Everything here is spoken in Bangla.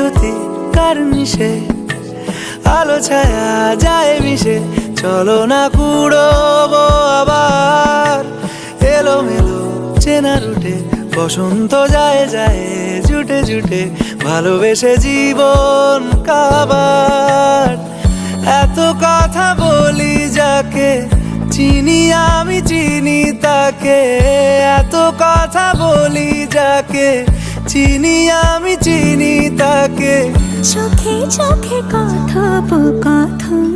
স্মৃতি কার মিশে, আলো ছায়া যায় মিশে, চলো না কুড়োবো আবার এলোমেলো চেনা রুটে। বসন্ত যায় যায় জুটে জুটে, ভালোবেসে জীবন কাবার। এত কথা বলি যাকে চিনি আমি চিনি তাকে, এত কথা বলি যাকে চিনি আমি চিনি তাকে। চোখে চোখে কথোপকথন